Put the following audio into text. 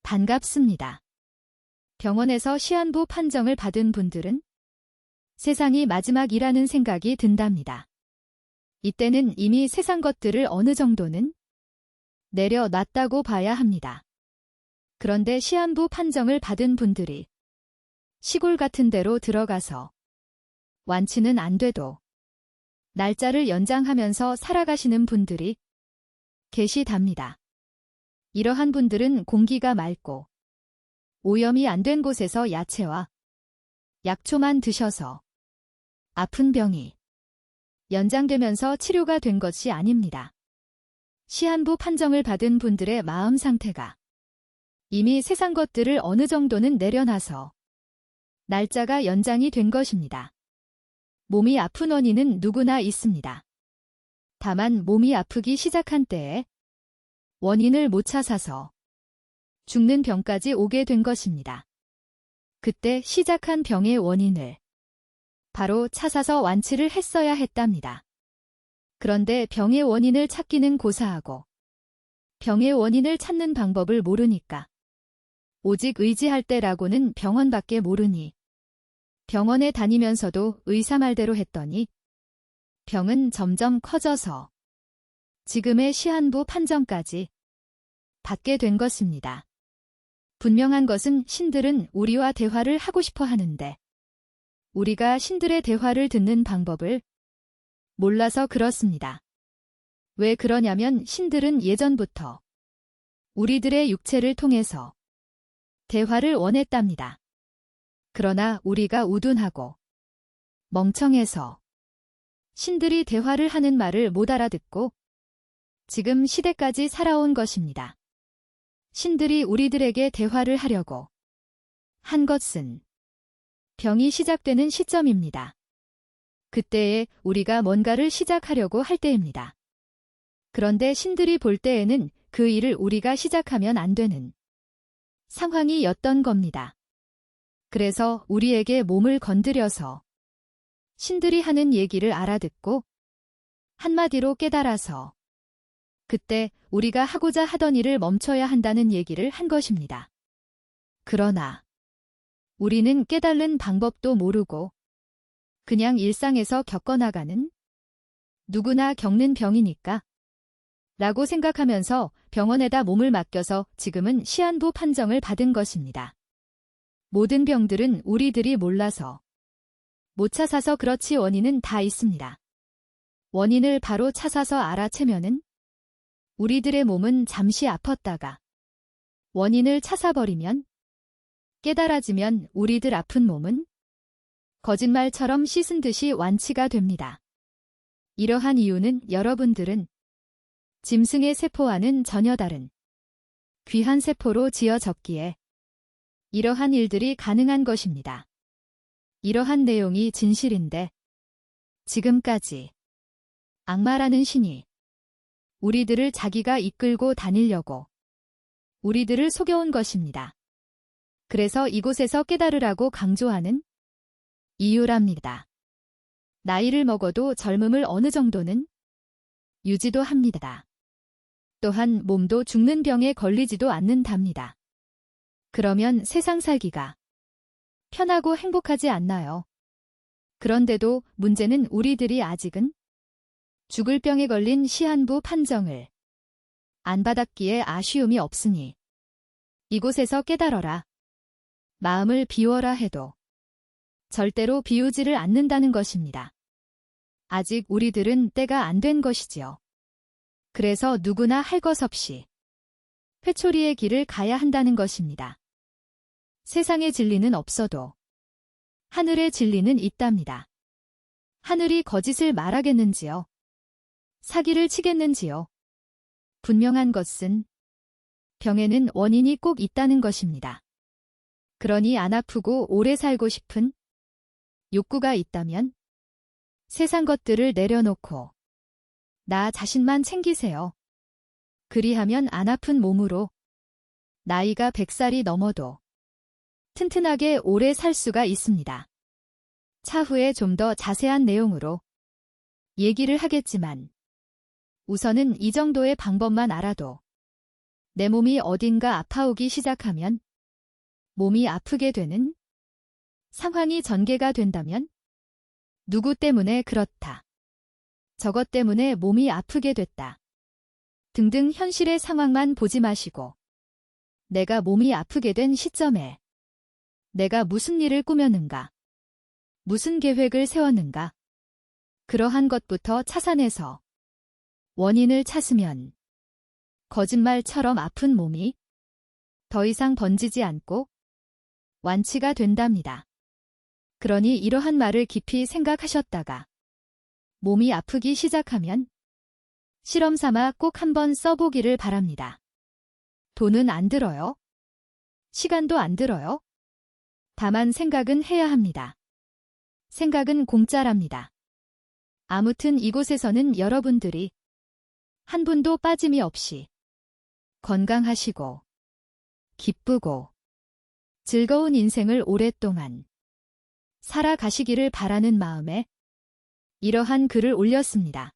반갑습니다. 병원에서 시한부 판정을 받은 분들은 세상이 마지막이라는 생각이 든답니다. 이때는 이미 세상 것들을 어느 정도는 내려놨다고 봐야 합니다. 그런데 시한부 판정을 받은 분들이 시골 같은 데로 들어가서 완치는 안 돼도 날짜를 연장하면서 살아가시는 분들이 계시답니다. 이러한 분들은 공기가 맑고 오염이 안 된 곳에서 야채와 약초만 드셔서 아픈 병이 연장되면서 치료가 된 것이 아닙니다. 시한부 판정을 받은 분들의 마음 상태가 이미 세상 것들을 어느 정도는 내려놔서 날짜가 연장이 된 것입니다. 몸이 아픈 원인은 누구나 있습니다. 다만 몸이 아프기 시작한 때에 원인을 못 찾아서 죽는 병까지 오게 된 것입니다. 그때 시작한 병의 원인을 바로 찾아서 완치를 했어야 했답니다. 그런데 병의 원인을 찾기는 고사하고 병의 원인을 찾는 방법을 모르니까 오직 의지할 때라고는 병원밖에 모르니 병원에 다니면서도 의사 말대로 했더니 병은 점점 커져서 지금의 시한부 판정까지 받게 된 것입니다. 분명한 것은 신들은 우리와 대화를 하고 싶어 하는데 우리가 신들의 대화를 듣는 방법을 몰라서 그렇습니다. 왜 그러냐면 신들은 예전부터 우리들의 육체를 통해서 대화를 원했답니다. 그러나 우리가 우둔하고 멍청해서 신들이 대화를 하는 말을 못 알아듣고 지금 시대까지 살아온 것입니다. 신들이 우리들에게 대화를 하려고 한 것은 병이 시작되는 시점입니다. 그때에 우리가 뭔가를 시작하려고 할 때입니다. 그런데 신들이 볼 때에는 그 일을 우리가 시작하면 안 되는 상황이었던 겁니다. 그래서 우리에게 몸을 건드려서 신들이 하는 얘기를 알아듣고 한마디로 깨달아서 그때 우리가 하고자 하던 일을 멈춰야 한다는 얘기를 한 것입니다. 그러나 우리는 깨달는 방법도 모르고 그냥 일상에서 겪어나가는 누구나 겪는 병이니까 라고 생각하면서 병원에다 몸을 맡겨서 지금은 시한부 판정을 받은 것입니다. 모든 병들은 우리들이 몰라서 못 찾아서 그렇지 원인은 다 있습니다. 원인을 바로 찾아서 알아채면은 우리들의 몸은 잠시 아팠다가 원인을 찾아버리면 깨달아지면 우리들 아픈 몸은 거짓말처럼 씻은 듯이 완치가 됩니다. 이러한 이유는 여러분들은 짐승의 세포와는 전혀 다른 귀한 세포로 지어졌기에 이러한 일들이 가능한 것입니다. 이러한 내용이 진실인데 지금까지 악마라는 신이 우리들을 자기가 이끌고 다니려고 우리들을 속여온 것입니다. 그래서 이곳에서 깨달으라고 강조하는 이유랍니다. 나이를 먹어도 젊음을 어느 정도는 유지도 합니다. 또한 몸도 죽는 병에 걸리지도 않는답니다. 그러면 세상 살기가 편하고 행복하지 않나요? 그런데도 문제는 우리들이 아직은 죽을 병에 걸린 시한부 판정을 안 받았기에 아쉬움이 없으니 이곳에서 깨달아라. 마음을 비워라 해도 절대로 비우지를 않는다는 것입니다. 아직 우리들은 때가 안 된 것이지요. 그래서 누구나 할 것 없이 회초리의 길을 가야 한다는 것입니다. 세상의 진리는 없어도 하늘의 진리는 있답니다. 하늘이 거짓을 말하겠는지요? 사기를 치겠는지요? 분명한 것은 병에는 원인이 꼭 있다는 것입니다. 그러니 안 아프고 오래 살고 싶은 욕구가 있다면 세상 것들을 내려놓고 나 자신만 챙기세요. 그리하면 안 아픈 몸으로 나이가 100살이 넘어도 튼튼하게 오래 살 수가 있습니다. 차후에 좀 더 자세한 내용으로 얘기를 하겠지만 우선은 이 정도의 방법만 알아도 내 몸이 어딘가 아파오기 시작하면 몸이 아프게 되는 상황이 전개가 된다면 누구 때문에 그렇다. 저것 때문에 몸이 아프게 됐다. 등등 현실의 상황만 보지 마시고 내가 몸이 아프게 된 시점에 내가 무슨 일을 꾸몄는가, 무슨 계획을 세웠는가, 그러한 것부터 차산해서 원인을 찾으면 거짓말처럼 아픈 몸이 더 이상 번지지 않고 완치가 된답니다. 그러니 이러한 말을 깊이 생각하셨다가 몸이 아프기 시작하면 실험 삼아 꼭 한번 써보기를 바랍니다. 돈은 안 들어요. 시간도 안 들어요. 다만 생각은 해야 합니다. 생각은 공짜랍니다. 아무튼 이곳에서는 여러분들이 한 분도 빠짐이 없이 건강하시고 기쁘고 즐거운 인생을 오랫동안 살아가시기를 바라는 마음에 이러한 글을 올렸습니다.